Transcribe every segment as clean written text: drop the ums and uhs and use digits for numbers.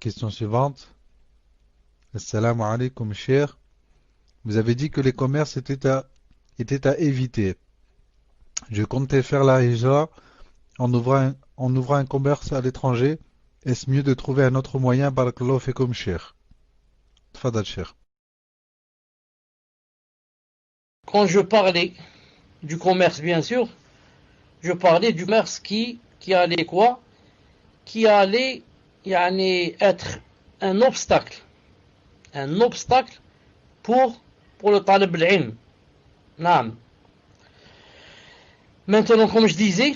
Question suivante. Assalamu alaikum, cher. Vous avez dit que les commerces étaient à éviter. Je comptais faire la hijra en ouvrant un commerce à l'étranger. Est-ce mieux de trouver un autre moyen? Barakallahu fikum, cher. Tfadal, cher. Quand je parlais du commerce, bien sûr, je parlais du commerce qui allait quoi? Qui allait être un obstacle. Un obstacle pour le talib al-ilm. Naam. Maintenant, comme je disais,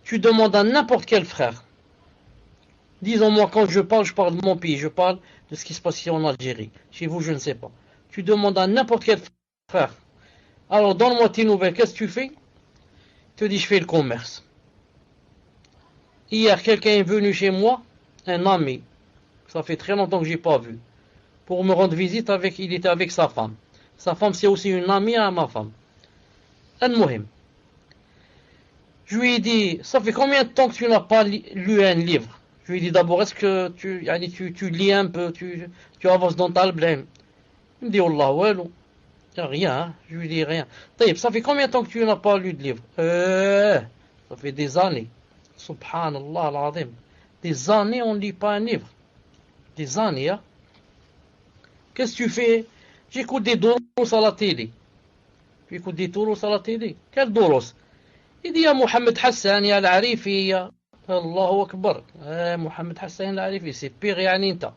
tu demandes à n'importe quel frère. Disons moi, quand je parle de mon pays, je parle de ce qui se passe ici en Algérie. Chez vous, je ne sais pas. Tu demandes à n'importe quel frère. Alors, donne-moi tes nouvelles, qu'est-ce que tu fais? Il te dit, je fais le commerce. Hier, quelqu'un est venu chez moi, un ami. Ça fait très longtemps que je n'ai pas vu. Pour me rendre visite, il était avec sa femme. Sa femme, c'est aussi une amie à ma femme. Al-Muhim. Je lui ai dit, ça fait combien de temps que tu n'as pas lu un livre? Je lui ai dit d'abord, est-ce que tu lis un peu, tu avances dans ta blême? Il me dit, Allah, walou. Rien, hein? Je lui dis rien. Ça fait combien de temps que tu n'as pas lu de livre? Ça fait des années. Subhanallah al-Azim. Des années, on ne lit pas un livre. Des années, hein? Qu'est-ce que tu fais? J'écoute des doros à la télé. J'écoute des doros à la télé. Quel doros? Il dit, Mohamed Hassan, il y a l'Arifi, Allahu Akbar. Mohamed Hassan, l'Arifi, c'est pire, Yaninta.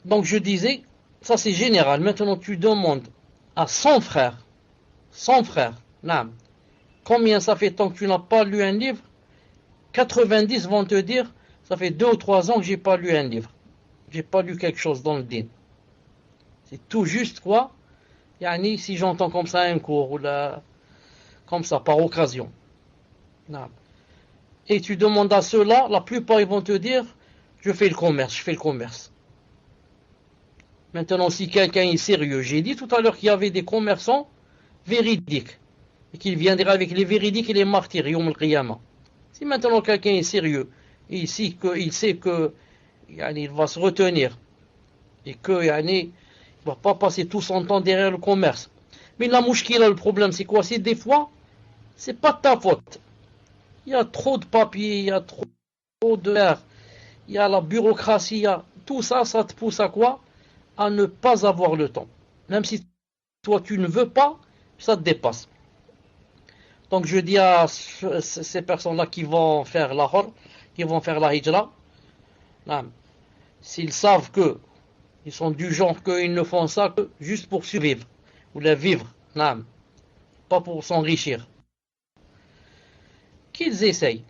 Donc je disais, ça c'est général. Maintenant tu demandes à 100 frères, 100 frères, naam, combien ça fait tant que tu n'as pas lu un livre? 90 vont te dire, ça fait 2 ou 3 ans que j'ai pas lu un livre. J'ai pas lu quelque chose dans le din. C'est tout juste quoi? Yani, si j'entends comme ça un cours, ou là, comme ça, par occasion. Naam. Et tu demandes à ceux-là, la plupart ils vont te dire, je fais le commerce. Maintenant, si quelqu'un est sérieux, j'ai dit tout à l'heure qu'il y avait des commerçants véridiques, et qu'il viendrait avec les véridiques et les martyrs, Yom al-Qiyamah. Si maintenant quelqu'un est sérieux, et ici il sait que il va se retenir, et qu'il ne va pas passer tout son temps derrière le commerce. Mais la mouchkila, le problème, c'est quoi? C'est des fois, c'est pas de ta faute. Il y a trop de papiers, il y a trop de il y a la bureaucratie, il y a tout ça, ça te pousse à quoi? À ne pas avoir le temps. Même si toi tu ne veux pas, ça te dépasse. Donc je dis à ces personnes-là qui vont faire la hor, qui vont faire la hijra, s'ils savent que ils sont du genre qu'ils ne font ça que juste pour survivre, ou la vivre, pas pour s'enrichir, qu'ils essayent.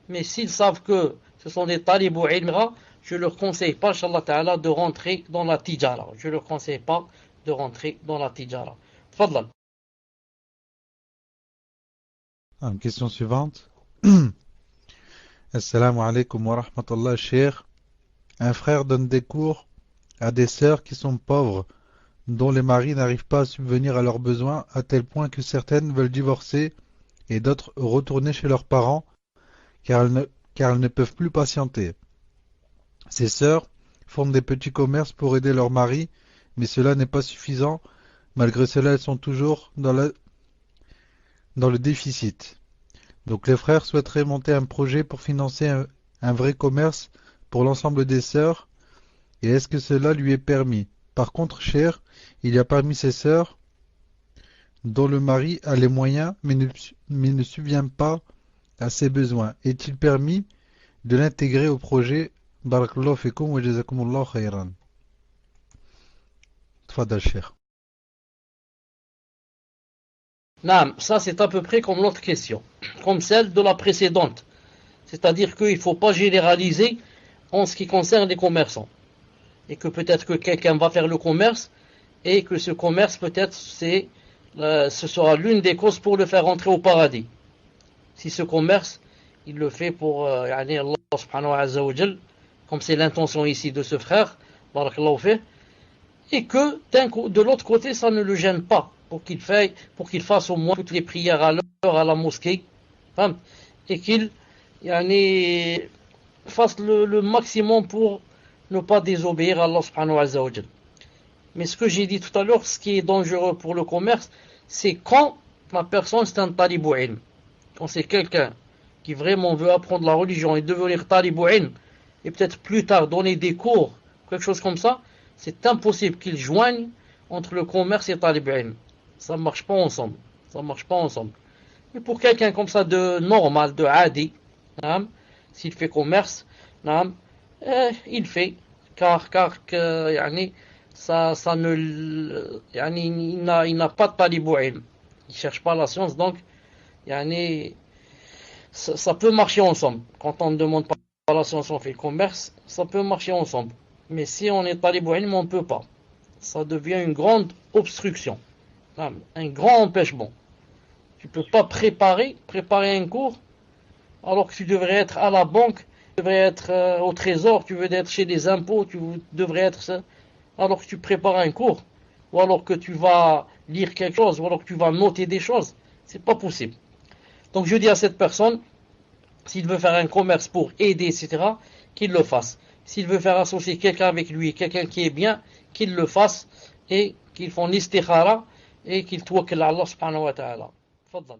Mais s'ils savent que ce sont des talibou ilmra, je ne leur conseille pas, Inch'Allah Ta'ala, de rentrer dans la tijara. Je ne leur conseille pas de rentrer dans la tijara. Tfadlal. Question suivante. Assalamu alaikum wa rahmatullah, cher. Un frère donne des cours à des sœurs qui sont pauvres, dont les maris n'arrivent pas à subvenir à leurs besoins, à tel point que certaines veulent divorcer et d'autres retourner chez leurs parents, car elles ne peuvent plus patienter. Ces sœurs font des petits commerces pour aider leurs maris, mais cela n'est pas suffisant. Malgré cela, elles sont toujours dans le déficit. Donc les frères souhaiteraient monter un projet pour financer un vrai commerce pour l'ensemble des sœurs. Et est-ce que cela lui est permis? Par contre, cher, il y a parmi ces sœurs dont le mari a les moyens mais ne subvient pas à ses besoins. Est-il permis de l'intégrer au projet? Barakallahu fikum wa jazakumullahu khayran. Tfadal, cher. Ça c'est à peu près comme l'autre question, comme celle de la précédente. C'est-à-dire qu'il ne faut pas généraliser en ce qui concerne les commerçants. Et que peut-être que quelqu'un va faire le commerce, et que ce commerce peut-être ce sera l'une des causes pour le faire rentrer au paradis. Si ce commerce, il le fait pour Allah subhanahu wa ta'ala, comme c'est l'intention ici de ce frère, barakallahu fih, et que de l'autre côté, ça ne le gêne pas, pour qu'il fasse au moins toutes les prières à l'heure à la mosquée, et qu'il fasse le maximum pour ne pas désobéir à Allah subhanahu wa ta'ala. Mais ce que j'ai dit tout à l'heure, ce qui est dangereux pour le commerce, c'est quand la personne c'est un talibou ilm. Quand c'est quelqu'un qui vraiment veut apprendre la religion et devenir talibou ilm, et peut-être plus tard donner des cours, quelque chose comme ça, c'est impossible qu'il joigne entre le commerce et talibou ilm. Ça ne marche pas ensemble. Ça marche pas ensemble. Mais pour quelqu'un comme ça de normal, de adi, s'il fait commerce, il fait, car yani, ça ne, yani, il n'a pas de talibou ilm. Il cherche pas la science, donc yani, ça peut marcher ensemble. Quand on ne demande pas la science, on fait le commerce, ça peut marcher ensemble. Mais si on est talibou ilm, on ne peut pas. Ça devient une grande obstruction, un grand empêchement. Tu ne peux pas préparer un cours alors que tu devrais être à la banque, tu devrais être au trésor, tu veux être chez les impôts, tu devrais être ça, alors que tu prépares un cours, ou alors que tu vas lire quelque chose, ou alors que tu vas noter des choses. C'est pas possible. Donc je dis à cette personne, s'il veut faire un commerce pour aider, etc., qu'il le fasse. S'il veut faire associer quelqu'un avec lui, quelqu'un qui est bien, qu'il le fasse et qu'il fasse l'istikhara et qu'il tawakkal à Allah subhanahu wa ta'ala. تفضل